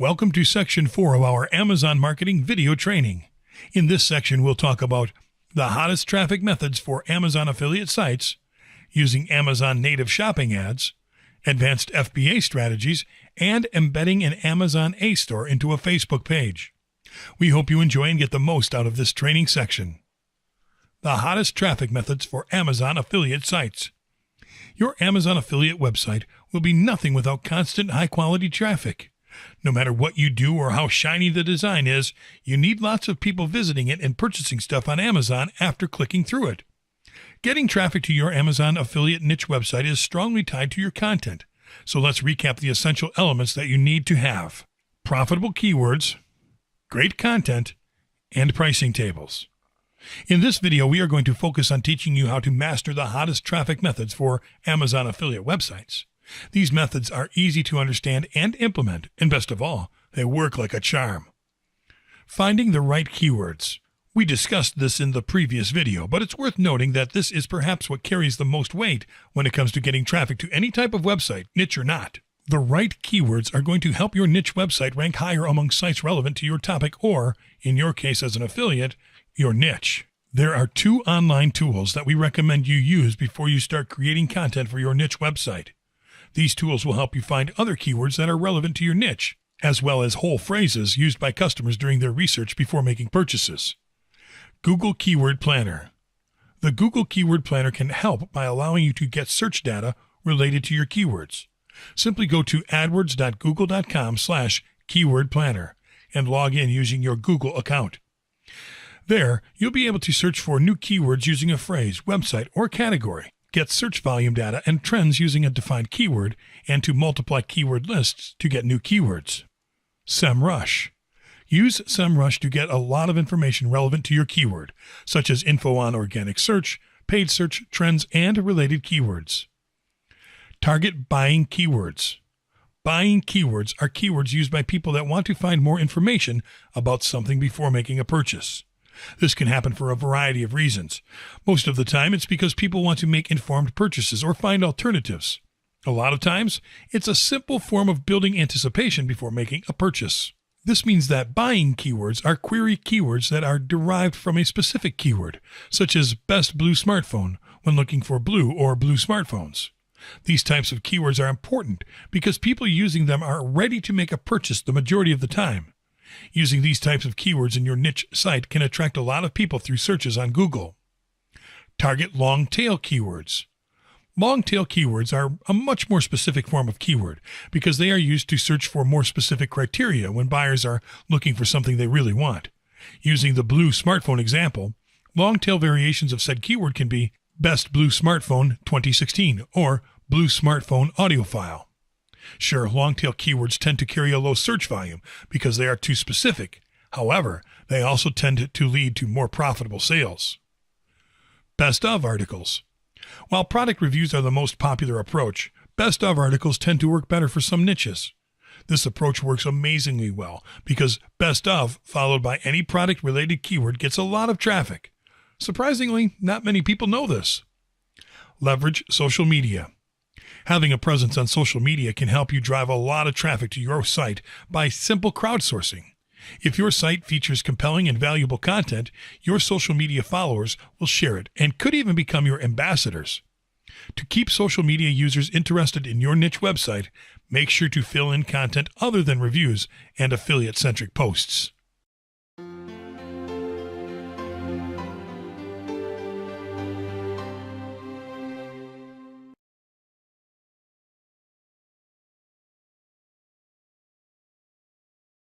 Welcome to Section 4 of our Amazon Marketing video training. In this section, we'll talk about the hottest traffic methods for Amazon affiliate sites, using Amazon native shopping ads, advanced FBA strategies, and embedding an Amazon A-store into a Facebook page. We hope you enjoy and get the most out of this training section. The hottest traffic methods for Amazon affiliate sites. Your Amazon affiliate website will be nothing without constant high-quality traffic. No matter what you do or how shiny the design is, you need lots of people visiting it and purchasing stuff on Amazon after clicking through it. Getting traffic to your Amazon affiliate niche website is strongly tied to your content. So let's recap the essential elements that you need to have: profitable keywords, great content, and pricing tables. In this video, we are going to focus on teaching you how to master the hottest traffic methods for Amazon affiliate websites. These methods are easy to understand and implement, and best of all, they work like a charm. Finding the right keywords. We discussed this in the previous video, but it's worth noting that this is perhaps what carries the most weight when it comes to getting traffic to any type of website, niche or not. The right keywords are going to help your niche website rank higher among sites relevant to your topic or, in your case as an affiliate, your niche. There are two online tools that we recommend you use before you start creating content for your niche website. These tools will help you find other keywords that are relevant to your niche, as well as whole phrases used by customers during their research before making purchases. Google Keyword Planner. The Google Keyword Planner can help by allowing you to get search data related to your keywords. Simply go to adwords.google.com/keywordplanner and log in using your Google account. There, you'll be able to search for new keywords using a phrase, website, or category, get search volume data and trends using a defined keyword, and to multiply keyword lists to get new keywords. SEMrush. Use SEMrush to get a lot of information relevant to your keyword, such as info on organic search, paid search, trends, and related keywords. Target buying keywords. Buying keywords are keywords used by people that want to find more information about something before making a purchase. This can happen for a variety of reasons. Most of the time, it's because people want to make informed purchases or find alternatives. A lot of times, it's a simple form of building anticipation before making a purchase. This means that buying keywords are query keywords that are derived from a specific keyword, such as best blue smartphone when looking for blue or blue smartphones. These types of keywords are important because people using them are ready to make a purchase the majority of the time. Using these types of keywords in your niche site can attract a lot of people through searches on Google. Target long-tail keywords. Long-tail keywords are a much more specific form of keyword because they are used to search for more specific criteria when buyers are looking for something they really want. Using the blue smartphone example, long-tail variations of said keyword can be best blue smartphone 2016 or blue smartphone audio file. Sure, long-tail keywords tend to carry a low search volume because they are too specific. However, they also tend to lead to more profitable sales. Best of articles. While product reviews are the most popular approach, best of articles tend to work better for some niches. This approach works amazingly well because best of followed by any product-related keyword gets a lot of traffic. Surprisingly, not many people know this. Leverage social media. Having a presence on social media can help you drive a lot of traffic to your site by simple crowdsourcing. If your site features compelling and valuable content, your social media followers will share it and could even become your ambassadors. To keep social media users interested in your niche website, make sure to fill in content other than reviews and affiliate-centric posts.